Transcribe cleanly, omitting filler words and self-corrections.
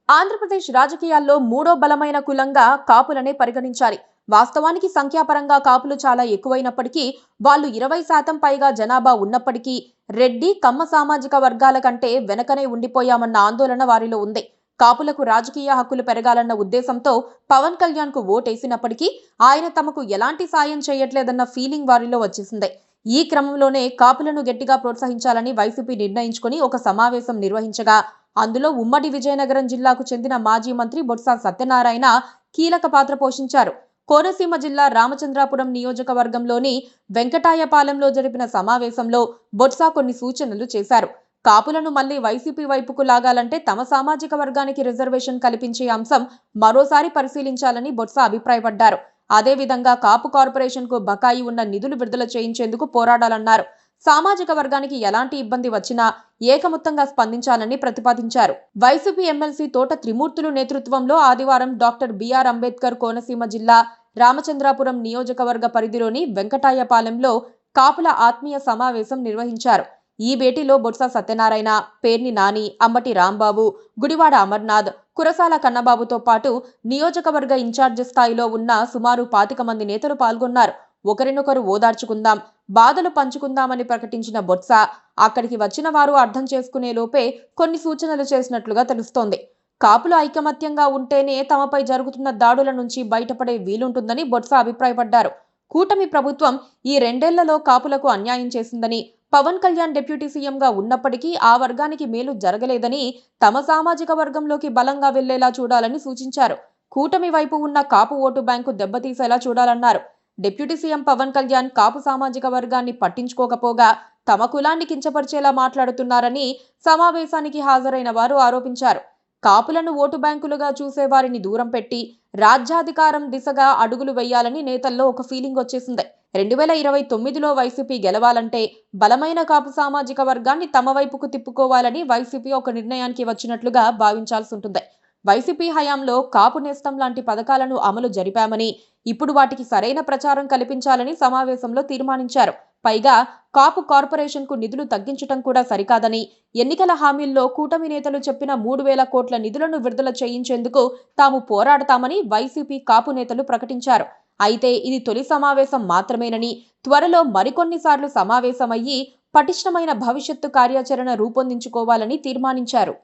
ఆంధ్రప్రదేశ్ రాజకీయాల్లో మూడో బలమైన కులంగా కాపులనే పరిగణించాలి. వాస్తవానికి సంఖ్యాపరంగా కాపులు చాలా ఎక్కువైనప్పటికీ, వాళ్ళు 20% పైగా జనాభా ఉన్నప్పటికీ రెడ్డి, కమ్మ సామాజిక వర్గాల కంటే వెనకనే ఉండిపోయామన్న ఆందోళన వారిలో ఉంది. కాపులకు రాజకీయ హక్కులు పెరగాలన్న ఉద్దేశంతో పవన్ కళ్యాణ్ కు ఓటేసినప్పటికీ ఆయన తమకు ఎలాంటి సాయం చేయట్లేదన్న ఫీలింగ్ వారిలో వచ్చేసింది. ఈ క్రమంలోనే కాపులను గట్టిగా ప్రోత్సహించాలని వైసీపీ నిర్ణయించుకుని ఒక సమావేశం నిర్వహించగా, అందులో ఉమ్మడి విజయనగరం జిల్లాకు చెందిన మాజీ మంత్రి బొత్స సత్యనారాయణ కీలక పాత్ర పోషించారు. కోనసీమ జిల్లా రామచంద్రాపురం నియోజకవర్గంలోని వెంకటాయపాలెంలో జరిపిన సమావేశంలో బొత్స కొన్ని సూచనలు చేశారు. కాపులను మళ్లీ వైసీపీ వైపుకు లాగాలంటే తమ సామాజిక వర్గానికి రిజర్వేషన్ కల్పించే అంశం మరోసారి పరిశీలించాలని బొత్స అభిప్రాయపడ్డారు. అదేవిధంగా కాపు కార్పొరేషన్ కు బకాయి ఉన్న నిధులు విడుదల చేయించేందుకు పోరాడాలన్నారు. సామాజిక వర్గానికి ఎలాంటి ఇబ్బంది వచ్చినా ఏకమొత్తంగా స్పందించాలని ప్రతిపాదించారు. వైసీపీ ఎమ్మెల్సీ తోట త్రిమూర్తులు నేతృత్వంలో ఆదివారం డాక్టర్ బిఆర్ అంబేద్కర్ కోనసీమ జిల్లా రామచంద్రాపురం నియోజకవర్గ పరిధిలోని వెంకటాయపాలెంలో కాపుల ఆత్మీయ సమావేశం నిర్వహించారు. ఈ భేటీలో బొత్స సత్యనారాయణ, పేర్ని నాని, అంబటి రాంబాబు, గుడివాడ అమర్నాథ్, కురసాల కన్నబాబుతో పాటు నియోజకవర్గ ఇన్ఛార్జి స్థాయిలో ఉన్న సుమారు 25 మంది నేతలు పాల్గొన్నారు. ఒకరినొకరు ఓదార్చుకుందాం, బాధలు పంచుకుందామని ప్రకటించిన బొత్స అక్కడికి వచ్చిన వారు అర్థం చేసుకునే లోపే కొన్ని సూచనలు చేసినట్లుగా తెలుస్తోంది. కాపులు ఐకమత్యంగా ఉంటేనే తమపై జరుగుతున్న దాడుల నుంచి బయటపడే వీలుంటుందని బొత్స అభిప్రాయపడ్డారు. కూటమి ప్రభుత్వం ఈ 2 ఏళ్లలో కాపులకు అన్యాయం చేసిందని, పవన్ కళ్యాణ్ డిప్యూటీ సీఎంగా ఉన్నప్పటికీ ఆ వర్గానికి మేలు జరగలేదని, తమ సామాజిక వర్గంలోకి బలంగా వెళ్లేలా చూడాలని సూచించారు. కూటమి వైపు ఉన్న కాపు ఓటు బ్యాంకు దెబ్బతీసేలా చూడాలన్నారు. డిప్యూటీ సీఎం పవన్ కళ్యాణ్ కాపు సామాజిక వర్గాన్ని పట్టించుకోకపోగా తమ కులాన్ని కించపరిచేలా మాట్లాడుతున్నారని సమావేశానికి హాజరైన వారు ఆరోపించారు. కాపులను ఓటు బ్యాంకులుగా చూసే వారిని దూరం పెట్టి రాజ్యాధికారం దిశగా అడుగులు వేయాలని నేతల్లో ఒక ఫీలింగ్ వచ్చేసింది. 2029లో వైసీపీ గెలవాలంటే బలమైన కాపు సామాజిక వర్గాన్ని తమ వైపుకు తిప్పుకోవాలని వైసీపీ ఒక నిర్ణయానికి వచ్చినట్లుగా భావించాల్సి ఉంటుంది. వైసీపీ హయాంలో కాపు నేస్తం లాంటి పథకాలను అమలు జరిపామని, ఇప్పుడు వాటికి సరైన ప్రచారం కల్పించాలని సమావేశంలో తీర్మానించారు. పైగా కాపు కార్పొరేషన్ కు నిధులు తగ్గించటం కూడా సరికాదని, ఎన్నికల హామీల్లో కూటమి నేతలు చెప్పిన 3,000 కోట్ల నిధులను విడుదల చేయించేందుకు తాము పోరాడతామని వైసీపీ కాపు నేతలు ప్రకటించారు. అయితే ఇది తొలి సమావేశం మాత్రమేనని, త్వరలో మరికొన్నిసార్లు సమావేశమయ్యి పటిష్టమైన భవిష్యత్తు కార్యాచరణ రూపొందించుకోవాలని తీర్మానించారు.